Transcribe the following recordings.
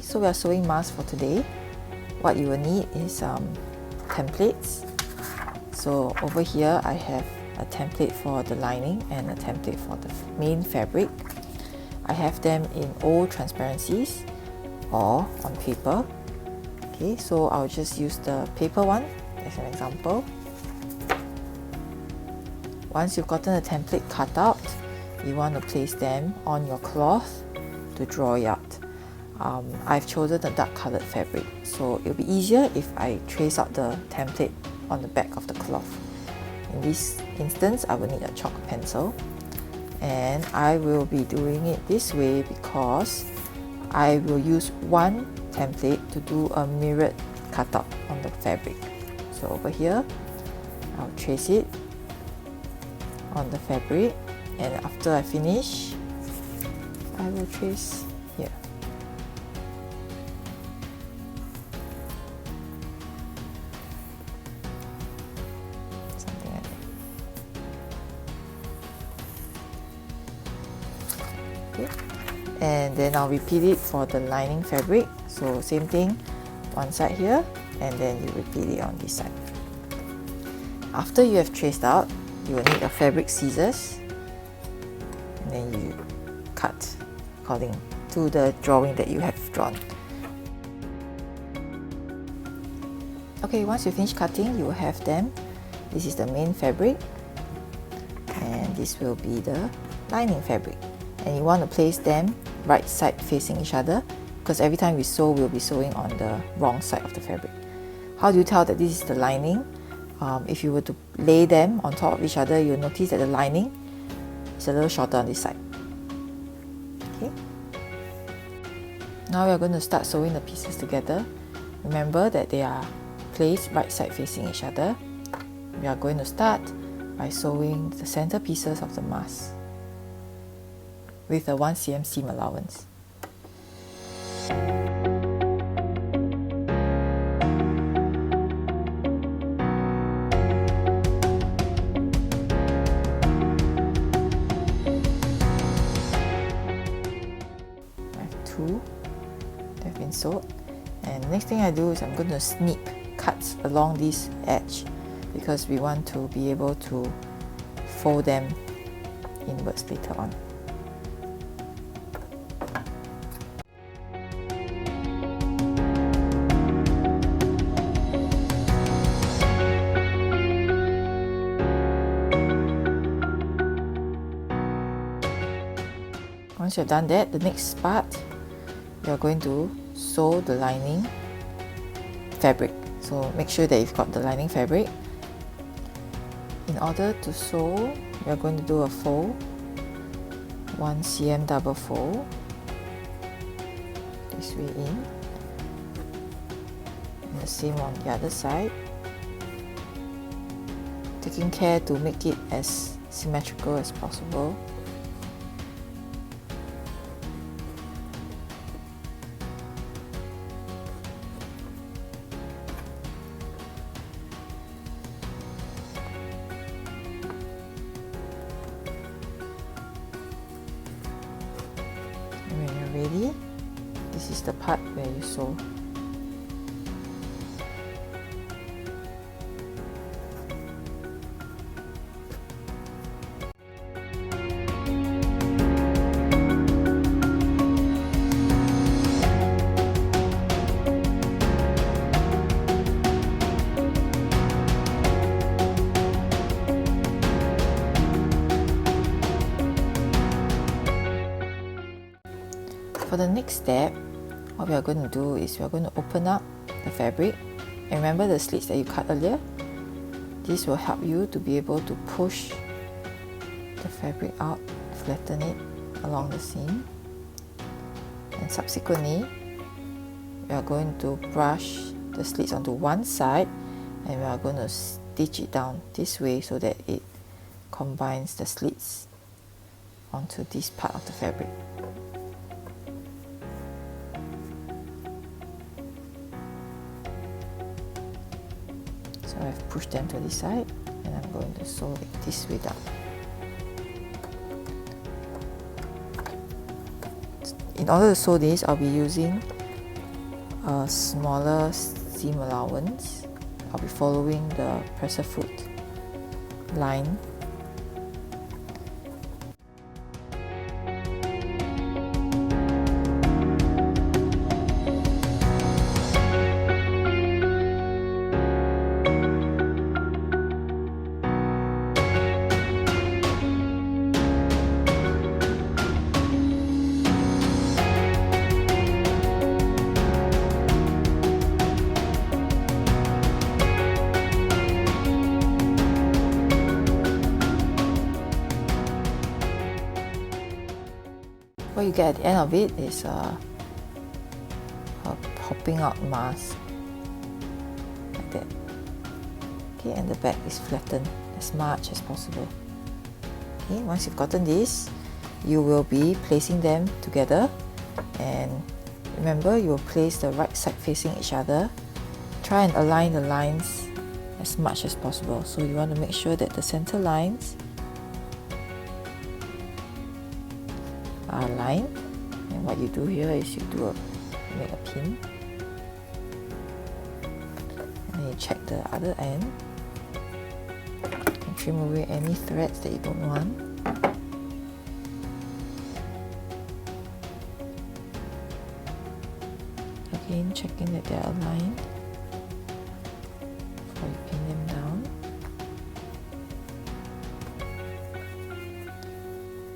so we are sewing masks for today. What you will need is templates. So over here I have a template for the lining and a template for the main fabric. I have them in old transparencies or on paper. Okay, so I'll just use the paper one as an example. Once you've gotten the template cut out, you want to place them on your cloth to draw it out. I've chosen the dark colored fabric, so it'll be easier if I trace out the template on the back of the cloth. In this instance, I will need a chalk pencil, and I will be doing it this way because I will use one template to do a mirrored cutout on the fabric. So over here, I'll trace it on the fabric, and after I finish, I will trace here. Something like that. Okay. And then I'll repeat it for the lining fabric. So same thing, one side here, and then you repeat it on this side. After you have traced out, you will need a fabric scissors, and then you cut according to the drawing that you have drawn. Okay, once you finish cutting, you will have them. This is the main fabric, and this will be the lining fabric. And you want to place them right side facing each other, because every time we sew, we'll be sewing on the wrong side of the fabric. How do you tell that this is the lining? If you were to lay them on top of each other, you'll notice that the lining is a little shorter on this side. Okay. Now we are going to start sewing the pieces together. Remember that they are placed right side facing each other. We are going to start by sewing the center pieces of the mask with a 1 cm seam allowance. They've been sewed, and the next thing I do is I'm going to snip cuts along this edge because we want to be able to fold them inwards later on. Once you've done that, the next part, you're going to sew the lining fabric. So make sure that you've got the lining fabric. In order to sew, you're going to do a fold, 1 cm double fold, this way in, and the same on the other side, taking care to make it as symmetrical as possible. When you're ready, this is the part where you sew. For the next step, what we are going to do is we are going to open up the fabric, and remember the slits that you cut earlier. This will help you to be able to push the fabric out, flatten it along the seam, and subsequently we are going to brush the slits onto one side, and we are going to stitch it down this way so that it combines the slits onto this part of the fabric. So I've pushed them to this side, and I'm going to sew it this way down. In order to sew this, I'll be using a smaller seam allowance, I'll be following the presser foot line. What you get at the end of it is a popping out mask like that. Okay, and the back is flattened as much as possible. Okay, once you've gotten this, you will be placing them together, and remember, you will place the right side facing each other. Try and align the lines as much as possible. So you want to make sure that the center lines are aligned, and what you do here is you make a pin, and you check the other end and trim away any threads that you don't want. Again, checking that they're aligned before you pin them down.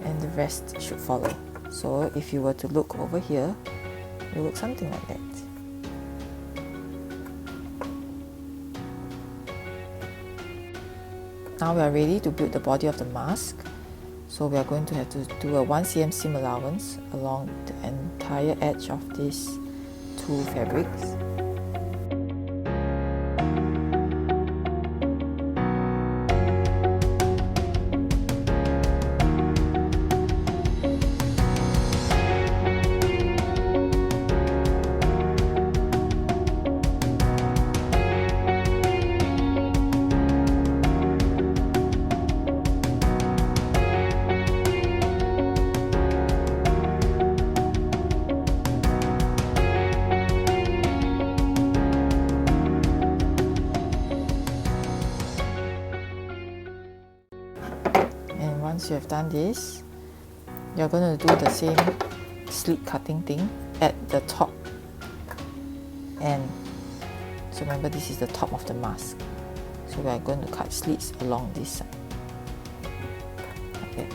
And the rest should follow. So if you were to look over here, it will look something like that. Now we are ready to build the body of the mask. So we are going to have to do a 1 cm seam allowance along the entire edge of these two fabrics. Once you have done this, you're going to do the same slit cutting thing at the top end. So remember, this is the top of the mask. So we are going to cut slits along this side. Okay.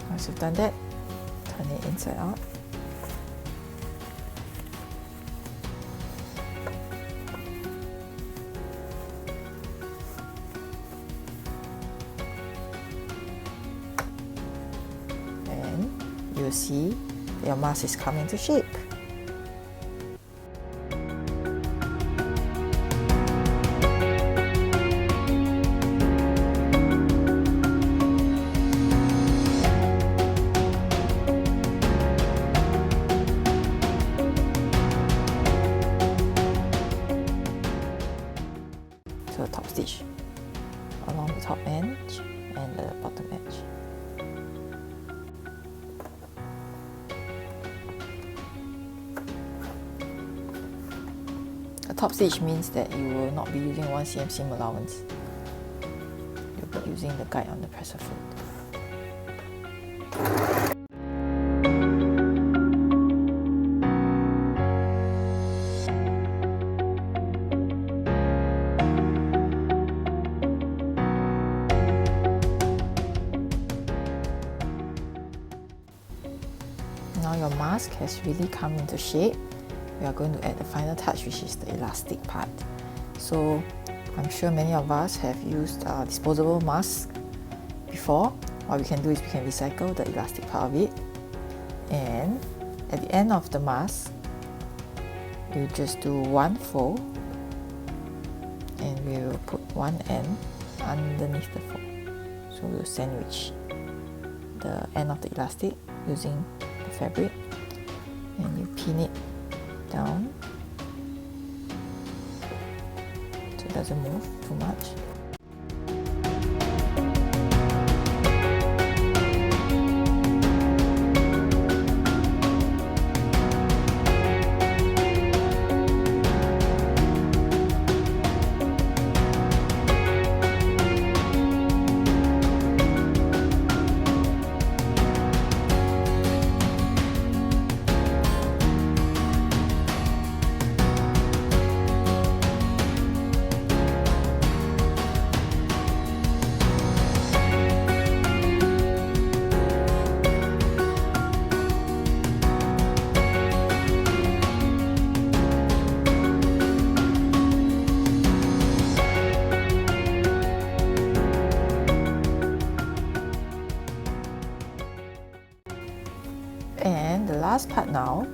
Once you've done that, turn it inside out. And you'll see your mask is coming to shape. So the top stitch along the top edge and the bottom edge. A top stitch means that you will not be using 1 cm seam allowance. You'll be using the guide on the presser foot. Now your mask has really come into shape. We are going to add the final touch, which is the elastic part. So I'm sure many of us have used disposable masks before. What we can do is we can recycle the elastic part of it, and at the end of the mask you just do one fold, and we will put one end underneath the fold. So we'll sandwich the end of the elastic using the fabric, and you pin it down so it doesn't move too much. And the last part now,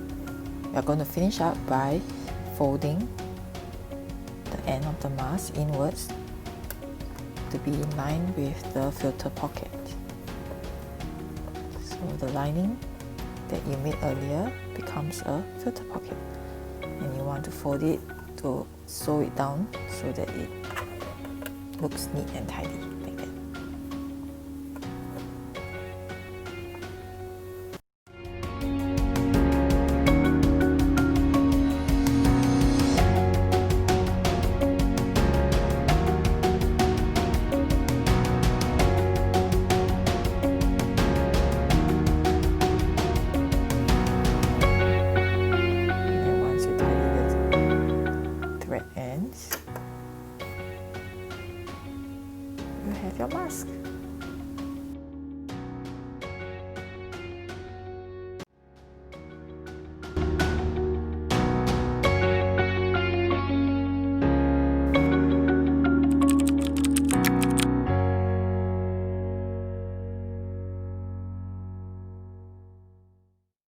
we are going to finish up by folding the end of the mask inwards to be in line with the filter pocket. So the lining that you made earlier becomes a filter pocket, and you want to fold it to sew it down so that it looks neat and tidy like that. Ends, you have your mask.